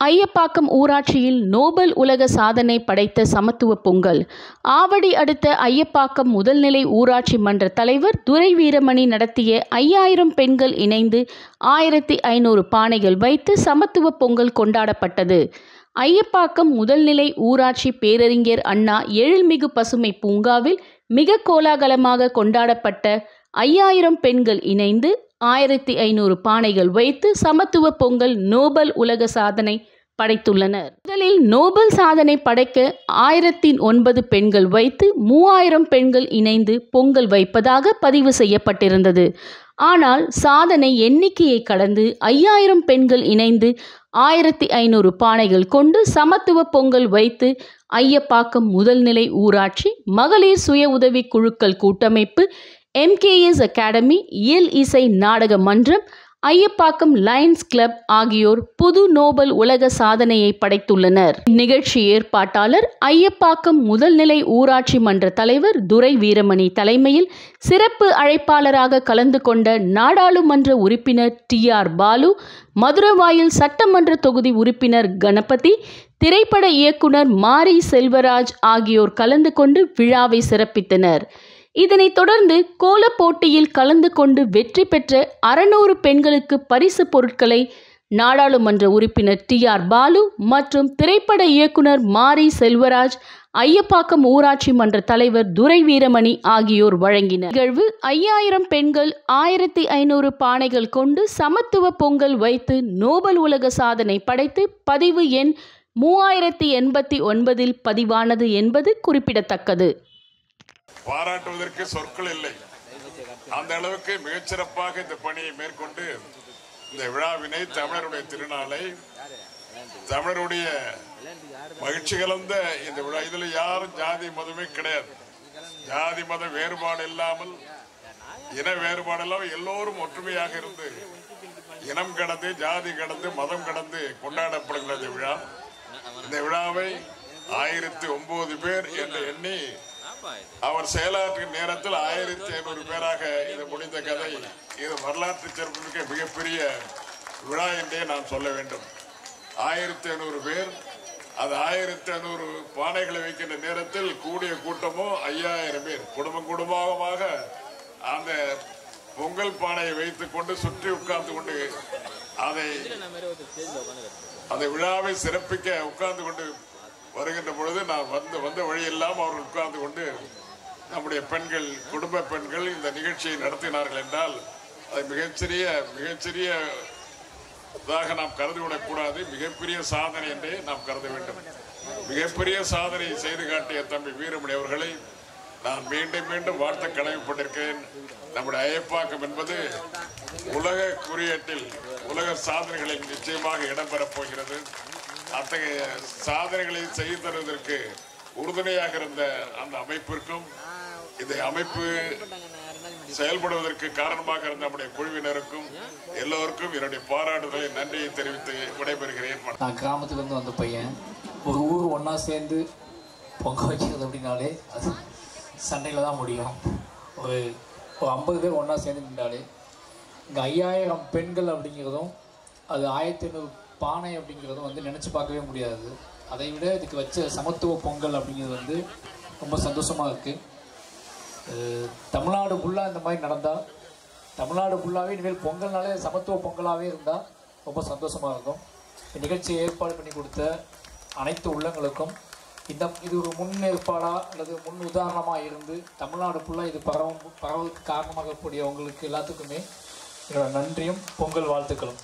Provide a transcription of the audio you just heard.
ஐயப்பாக்கம் ஊராட்சியில் நோபல் உலக சாதனை படைத்த சமத்துவ பொங்கல். ஆவடி அடுத்த ஐயப்பாக்கம் முதல்நிலை ஊராட்சி மன்ற தலைவர் துரை வீரமணி நடத்திய 5000 பெண்கள் இணைந்து 1500 பானைகள் வைத்து சமத்துவ பொங்கல் கொண்டாடப்பட்டது. ஐயப்பாக்கம் முதல்நிலை ஊராட்சி பேரறிஞர் அண்ணா எழில்மிகு பசுமை பூங்காவில் மிக கோலாகலமாக கொண்டாடப்பட்ட 5000 பெண்கள் இணைந்து 1500 பானைகள் வைத்து சமத்துவ பொங்கல் நோபல் உலக சாதனை படைத்துள்ளனர். முதலில் நோபல் சாதனை படைக்க 1009 பெண்கள் வைத்து 3000 பெண்கள் இணைந்து பொங்கல் வைப்பதாக பதிவு செய்யப்பட்டிருந்தது. ஆனால் சாதனை எண்ணிக்கையை கடந்து 5000 பெண்கள் இணைந்து 1500 பானைகள் கொண்டு சமத்துவ பொங்கல் வைத்து ஐயப்பாக்கம் முதல்நிலை ஊராட்சி மகளிர் சுய உதவி குழுக்கள் கூட்டமைப்பு, MKS அகாடமி, இயல் இசை நாடக மன்றம், ஐயப்பாக்கம் லயன்ஸ் கிளப் ஆகியோர் புது நோபல் உலக சாதனையை படைத்துள்ளனர். நிகழ்ச்சி ஏற்பாட்டாளர் ஐயப்பாக்கம் முதல்நிலை ஊராட்சி மன்ற தலைவர் துரை வீரமணி தலைமையில் சிறப்பு அழைப்பாளராக கலந்து கொண்ட நாடாளுமன்ற உறுப்பினர் TR பாலு, மதுரவாயல் சட்டமன்ற தொகுதி உறுப்பினர் கணபதி, திரைப்பட இயக்குனர் மாரி செல்வராஜ் ஆகியோர் கலந்து கொண்டு விழாவை சிறப்பித்தனர். இதனைத் தொடர்ந்து கோல போட்டியில் கலந்து கொண்டு வெற்றி பெற்ற 600 பெண்களுக்கு பரிசு பொருட்களை நாடாளுமன்ற உறுப்பினர் TR பாலு மற்றும் திரைப்பட இயக்குனர் மாரி செல்வராஜ், ஐயப்பாக்கம் ஊராட்சி மன்ற தலைவர் துரை வீரமணி ஆகியோர் வழங்கினர். நிகழ்வு 5000 பெண்கள் 1500 பானைகள் கொண்டு சமத்துவ பொங்கல் வைத்து நோபல் உலக சாதனை படைத்து பதிவு எண் 3089 பதிவானது என்பது குறிப்பிடத்தக்கது. பாராட்டுவதற்கு சொற்கள் இல்லை. அந்த அளவுக்கு மிகச்சிறப்பாக இந்த பணியை மேற்கொண்டு இந்த விழாவினை, தமிழருடைய திருநாளை, தமிழருடைய மகிழ்ச்சி கலந்த இந்த விழா, இதுல யாரும் ஜாதி மதமே கிடையாது. ஜாதி மத வேறுபாடு இல்லாமல், இன வேறுபாடு இல்லாமல் எல்லோரும் ஒற்றுமையாக இருந்து இனம் கடந்து, ஜாதி கடந்து, மதம் கடந்து கொண்டாடப்படுகிற இந்த விழா. இந்த விழாவை 1009 பேர் என்று எண்ணி அவர் செயலாற்றும் நேரத்தில் 1500 பேராக இது முடிந்த கதை. இது வரலாற்று சிறப்புமிக்க மிகப்பெரிய விழா என்றே நான் சொல்ல வேண்டும். 1500 பேர், அது 1500 பானைகளை வைக்கின்ற நேரத்தில் கூடிய கூட்டமோ 5000 பேர். குடும்பமாக அந்த பொங்கல் பானையை வைத்துக் கொண்டு சுற்றி உட்கார்ந்து கொண்டு அதை விழாவை சிறப்பிக்க உட்கார்ந்து கொண்டு வருகின்ற பொழுது நான் வந்த வழியெல்லாம் அவர்கள் உட்கார்ந்து கொண்டு நம்முடைய பெண்கள், குடும்ப பெண்கள் இந்த நிகழ்ச்சியை நடத்தினார்கள் என்றால் அது மிகச்சிறியதாக நாம் கருதிவிடக்கூடாது. மிகப்பெரிய சாதனை என்றே நாம் கருத வேண்டும். மிகப்பெரிய சாதனை செய்து காட்டிய தம்பி வீரமணி அவர்களை நான் மீண்டும் வாழ்த்த கடமைப்பட்டிருக்கிறேன். நம்முடைய ஐயப்பாக்கம் என்பது உலக குறியீட்டில் உலக சாதனைகளில் நிச்சயமாக இடம்பெறப் போகிறது. அத்தகைய சாதனைகளை செய்து தருவதற்கு உறுதுணையாக இருந்த அந்த அமைப்பிற்கும், இந்த அமைப்பு செயல்படுவதற்கு காரணமாக இருந்த நம்முடைய குழுவினருக்கும் எல்லோருக்கும் என்னுடைய பாராட்டுதலை, நன்றியை தெரிவித்து விடைபெறுகிறேன். நான் கிராமத்திலிருந்து வந்த பையன். ஒரு ஊர் ஒன்றா சேர்ந்து பொங்க வைக்கிறது அப்படின்னாலே அது சண்டையில் தான் முடியும். ஒரு 50 பேர் ஒன்றா சேர்ந்து நின்றாலே, இங்கே 5000 பெண்கள் அப்படிங்கிறதும் அது 1500 பானை அப்படிங்கிறதும் நினச்சி பார்க்கவே முடியாது. அதை விட இதுக்கு வச்ச சமத்துவ பொங்கல் அப்படிங்கிறது ரொம்ப சந்தோஷமாக இருக்குது. தமிழ்நாடு ஃபுல்லாக இந்த மாதிரி நடந்தால், தமிழ்நாடு ஃபுல்லாகவே இனிமேல் பொங்கல்னாலே சமத்துவ பொங்கலாகவே இருந்தால் ரொம்ப சந்தோஷமாக இருக்கும். இந்த நிகழ்ச்சியை ஏற்பாடு பண்ணி கொடுத்த அனைத்து உள்ளங்களுக்கும், இது ஒரு முன்னேற்பாடாக அல்லது முன் உதாரணமாக இருந்து தமிழ்நாடு ஃபுல்லாக இது பரவலுக்கு காரணமாகக்கூடிய உங்களுக்கு எல்லாத்துக்குமே என்னோட நன்றியும் பொங்கல் வாழ்த்துக்களும்.